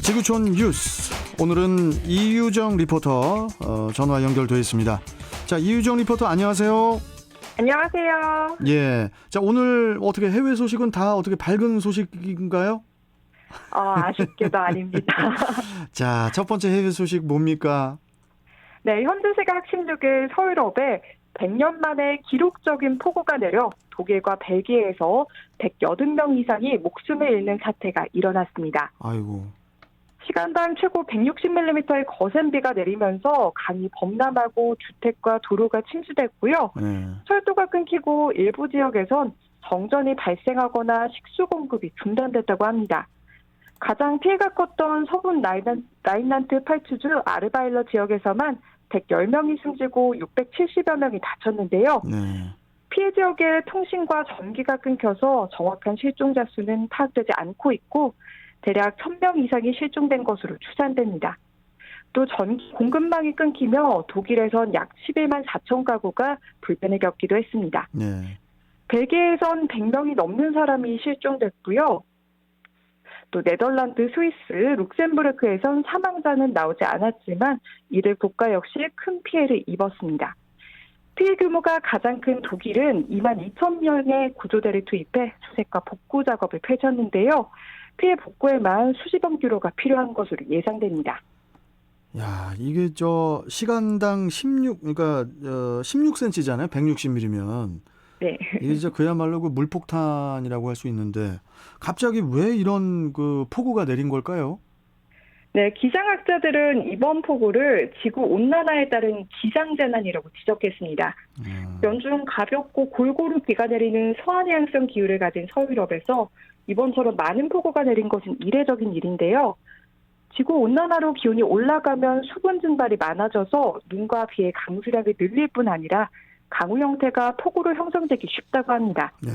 지구촌 뉴스. 오늘은 이유정 리포터 전화 연결되어 있습니다. 자, 이유정 리포터 안녕하세요. 안녕하세요. 예. 자, 오늘 어떻게 해외 소식은 다 어떻게 밝은 소식인가요? 아쉽게도 아닙니다. 자, 첫 번째 해외 소식 뭡니까? 네, 현지시각 16일 서유럽에 100년 만에 기록적인 폭우가 내려 독일과 벨기에에서 180명 이상이 목숨을 잃는 사태가 일어났습니다. 아이고. 시간당 최고 160mm의 거센 비가 내리면서 강이 범람하고 주택과 도로가 침수됐고요. 네. 철도가 끊기고 일부 지역에선 정전이 발생하거나 식수 공급이 중단됐다고 합니다. 가장 피해가 컸던 서부 라인란트 팔츠주 아르바일러 지역에서만 110명이 숨지고 670여 명이 다쳤는데요. 네. 피해 지역의 통신과 전기가 끊겨서 정확한 실종자 수는 파악되지 않고 있고 대략 1000명 이상이 실종된 것으로 추산됩니다. 또 전기 공급망이 끊기며 독일에선 약 11만 4천 가구가 불편을 겪기도 했습니다. 네. 벨기에에선 100명이 넘는 사람이 실종됐고요. 또 네덜란드, 스위스, 룩셈부르크에선 사망자는 나오지 않았지만 이들 국가 역시 큰 피해를 입었습니다. 피해 규모가 가장 큰 독일은 2만 2천 명의 구조대를 투입해 수색과 복구 작업을 펼쳤는데요. 피해 복구에만 수십억 유로가 필요한 것으로 예상됩니다. 야, 이게 시간당 16cm잖아요. 160mm면. 네. 이게 진짜 그야말로 그 물폭탄이라고 할 수 있는데 갑자기 왜 이런 그 폭우가 내린 걸까요? 네, 기상학자들은 이번 폭우를 지구 온난화에 따른 기상재난이라고 지적했습니다. 연중 가볍고 골고루 비가 내리는 서한해양성 기후를 가진 서유럽에서 이번처럼 많은 폭우가 내린 것은 이례적인 일인데요. 지구 온난화로 기온이 올라가면 수분 증발이 많아져서 눈과 비의 강수량이 늘릴 뿐 아니라 강우 형태가 폭우로 형성되기 쉽다고 합니다. 네.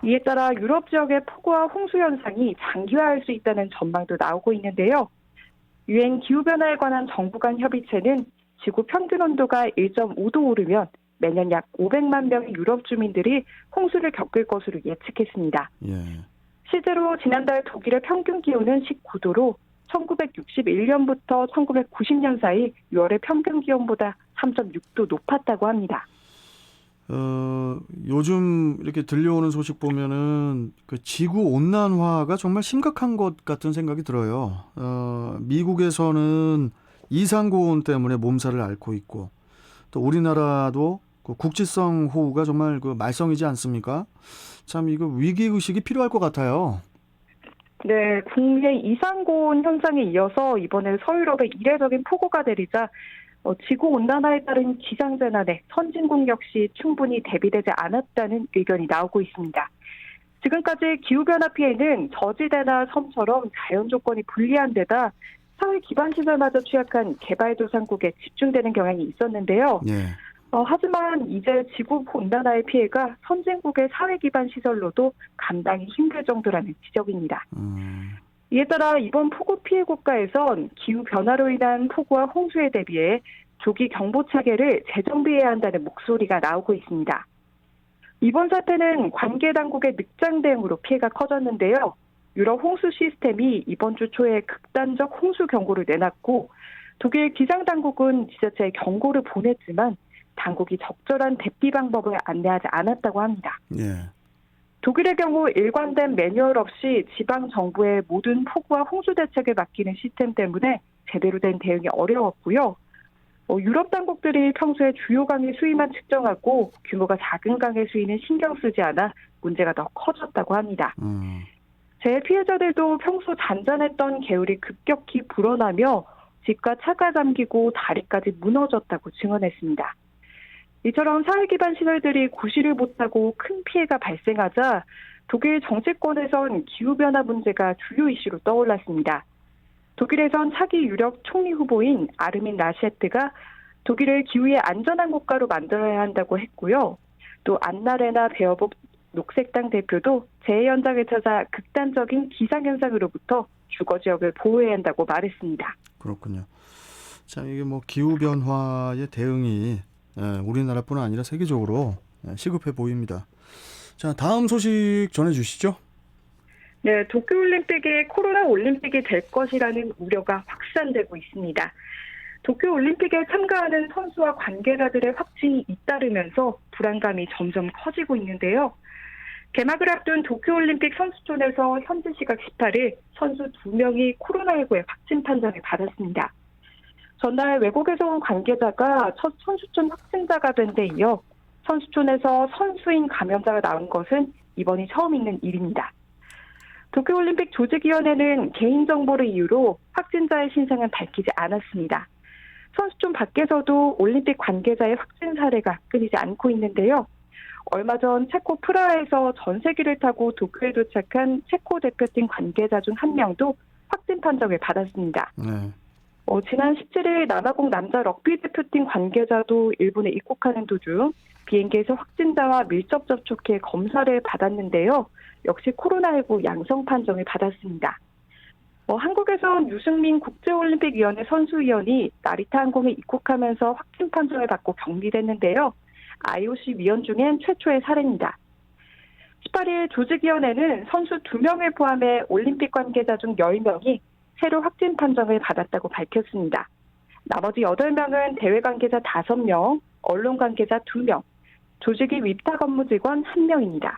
이에 따라 유럽 지역의 폭우와 홍수 현상이 장기화할 수 있다는 전망도 나오고 있는데요. 유엔 기후변화에 관한 정부 간 협의체는 지구 평균 온도가 1.5도 오르면 매년 약 500만 명의 유럽 주민들이 홍수를 겪을 것으로 예측했습니다. 예. 실제로 지난달 독일의 평균 기온은 19도로 1961년부터 1990년 사이 6월의 평균 기온보다 3.6도 높았다고 합니다. 요즘 이렇게 들려오는 소식 보면은 그 지구 온난화가 정말 심각한 것 같은 생각이 들어요. 미국에서는 이상고온 때문에 몸살을 앓고 있고 또 우리나라도 그 국지성 호우가 정말 그 말썽이지 않습니까? 참 이거 위기의식이 필요할 것 같아요. 네, 국내 이상고온 현상에 이어서 이번에 서유럽에 이례적인 폭우가 내리자 지구온난화에 따른 기상재난에 선진국 역시 충분히 대비되지 않았다는 의견이 나오고 있습니다. 지금까지 기후변화 피해는 저지대나 섬처럼 자연 조건이 불리한 데다 사회 기반 시설마저 취약한 개발도상국에 집중되는 경향이 있었는데요. 예. 하지만 이제 지구온난화의 피해가 선진국의 사회 기반 시설로도 감당이 힘들 정도라는 지적입니다. 이에 따라 이번 폭우 피해 국가에선 기후변화로 인한 폭우와 홍수에 대비해 조기 경보 체계를 재정비해야 한다는 목소리가 나오고 있습니다. 이번 사태는 관계 당국의 늑장 대응으로 피해가 커졌는데요. 유럽 홍수 시스템이 이번 주 초에 극단적 홍수 경고를 내놨고 독일 기상당국은 지자체에 경고를 보냈지만 당국이 적절한 대피 방법을 안내하지 않았다고 합니다. 예. 독일의 경우 일관된 매뉴얼 없이 지방 정부의 모든 폭우와 홍수 대책을 맡기는 시스템 때문에 제대로 된 대응이 어려웠고요. 유럽 당국들이 평소에 주요 강의 수위만 측정하고 규모가 작은 강의 수위는 신경 쓰지 않아 문제가 더 커졌다고 합니다. 재해 피해자들도 평소 잔잔했던 개울이 급격히 불어나며 집과 차가 잠기고 다리까지 무너졌다고 증언했습니다. 이처럼 사회 기반 시설들이 구실을 못하고 큰 피해가 발생하자 독일 정치권에선 기후변화 문제가 주요 이슈로 떠올랐습니다. 독일에선 차기 유력 총리 후보인 아르민 라셰트가 독일을 기후에 안전한 국가로 만들어야 한다고 했고요. 또 안나레나 베어복 녹색당 대표도 재해 현장에 찾아 극단적인 기상현상으로부터 주거 지역을 보호해야 한다고 말했습니다. 그렇군요. 자, 이게 뭐 기후변화의 대응이 우리나라뿐 아니라 세계적으로 시급해 보입니다. 자, 다음 소식 전해주시죠. 네, 도쿄올림픽이 코로나 올림픽이 될 것이라는 우려가 확산되고 있습니다. 도쿄올림픽에 참가하는 선수와 관계자들의 확진이 잇따르면서 불안감이 점점 커지고 있는데요. 개막을 앞둔 도쿄올림픽 선수촌에서 현지 시각 18일 선수 2명이 코로나19의 확진 판정을 받았습니다. 전날 외국에서 온 관계자가 첫 선수촌 확진자가 된 데 이어 선수촌에서 선수인 감염자가 나온 것은 이번이 처음 있는 일입니다. 도쿄올림픽 조직위원회는 개인정보를 이유로 확진자의 신상은 밝히지 않았습니다. 선수촌 밖에서도 올림픽 관계자의 확진 사례가 끊이지 않고 있는데요. 얼마 전 체코 프라하에서 전세기를 타고 도쿄에 도착한 체코 대표팀 관계자 중 한 명도 확진 판정을 받았습니다. 네. 지난 17일 남아공 남자 럭비 대표팀 관계자도 일본에 입국하는 도중 비행기에서 확진자와 밀접 접촉해 검사를 받았는데요. 역시 코로나19 양성 판정을 받았습니다. 한국에선 유승민 국제올림픽위원회 선수위원이 나리타 항공에 입국하면서 확진 판정을 받고 격리됐는데요. IOC 위원 중엔 최초의 사례입니다. 18일 조직위원회는 선수 2명을 포함해 올림픽 관계자 중 10명이 새로 확진 판정을 받았다고 밝혔습니다. 나머지 8명은 대회 관계자 5명, 언론 관계자 2명, 조직위 위탁 업무 직원 1명입니다.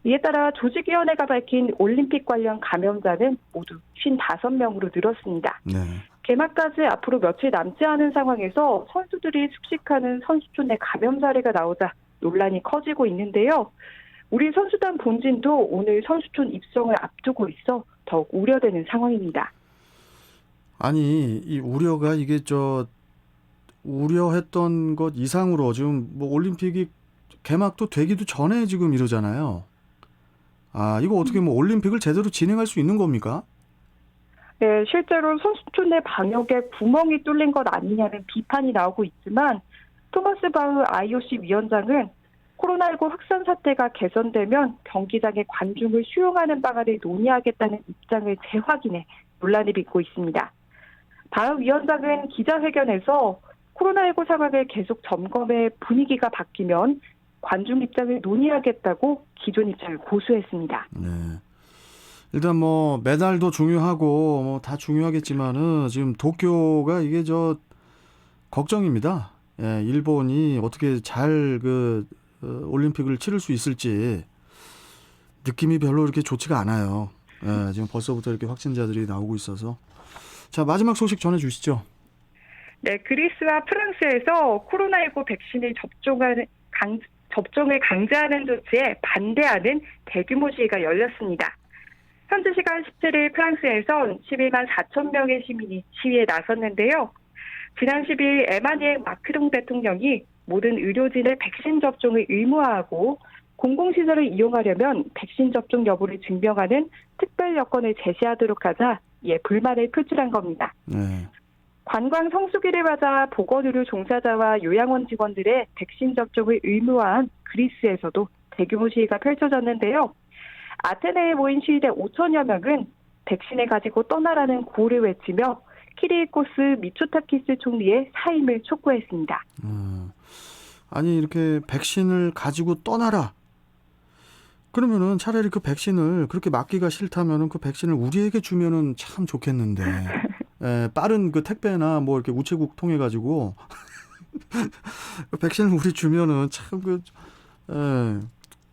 이에 따라 조직위원회가 밝힌 올림픽 관련 감염자는 모두 55명으로 늘었습니다. 네. 개막까지 앞으로 며칠 남지 않은 상황에서 선수들이 숙식하는 선수촌 내 감염 사례가 나오자 논란이 커지고 있는데요. 우리 선수단 본진도 오늘 선수촌 입성을 앞두고 있어 더욱 우려되는 상황입니다. 아니, 이 우려가 이게 우려했던 것 이상으로 지금 뭐 올림픽이 개막도 되기도 전에 지금 이러잖아요. 이거 어떻게 뭐 올림픽을 제대로 진행할 수 있는 겁니까? 네, 실제로 선수촌 내 방역에 구멍이 뚫린 것 아니냐는 비판이 나오고 있지만 토마스 바흐 IOC 위원장은 코로나19 확산 사태가 개선되면 경기장에 관중을 수용하는 방안을 논의하겠다는 입장을 재확인해 논란을 빚고 있습니다. 바흐 위원장은 기자회견에서 코로나19 상황을 계속 점검해 분위기가 바뀌면 관중 입장을 논의하겠다고 기존 입장을 고수했습니다. 네. 일단 뭐 메달도 중요하고 뭐 다 중요하겠지만은 지금 도쿄가 이게 걱정입니다. 예, 일본이 어떻게 잘 올림픽을 치를 수 있을지 느낌이 별로 이렇게 좋지가 않아요. 예, 지금 벌써부터 이렇게 확진자들이 나오고 있어서. 자, 마지막 소식 전해 주시죠. 네, 그리스와 프랑스에서 코로나19 백신을 접종을 강제하는 조치에 반대하는 대규모 시위가 열렸습니다. 현지 시간 17일 프랑스에선 11만 4천 명의 시민이 시위에 나섰는데요. 지난 10일 에마니엘 마크롱 대통령이 모든 의료진의 백신 접종을 의무화하고 공공시설을 이용하려면 백신 접종 여부를 증명하는 특별 여건을 제시하도록 하자 이에 불만을 표출한 겁니다. 네. 관광 성수기를 맞아 보건의료 종사자와 요양원 직원들의 백신 접종을 의무화한 그리스에서도 대규모 시위가 펼쳐졌는데요. 아테네에 모인 시위대 5천여 명은 백신을 가지고 떠나라는 구호를 외치며 키리코스 미초타키스 총리의 사임을 촉구했습니다. 아니 이렇게 백신을 가지고 떠나라. 그러면은 차라리 그 백신을 그렇게 맞기가 싫다면은 그 백신을 우리에게 주면은 참 좋겠는데. 빠른 그 택배나 뭐 이렇게 우체국 통해 가지고 백신을 우리 주면은 참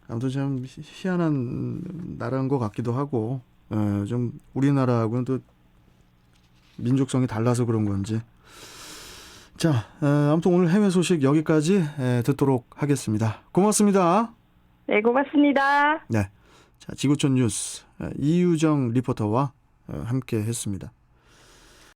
아무튼 참 희한한 나라인 것 같기도 하고 좀 우리나라하고는 또 민족성이 달라서 그런 건지. 자, 아무튼 오늘 해외 소식 여기까지 듣도록 하겠습니다. 고맙습니다. 네, 고맙습니다. 네, 자 지구촌 뉴스 이유정 리포터와 함께 했습니다.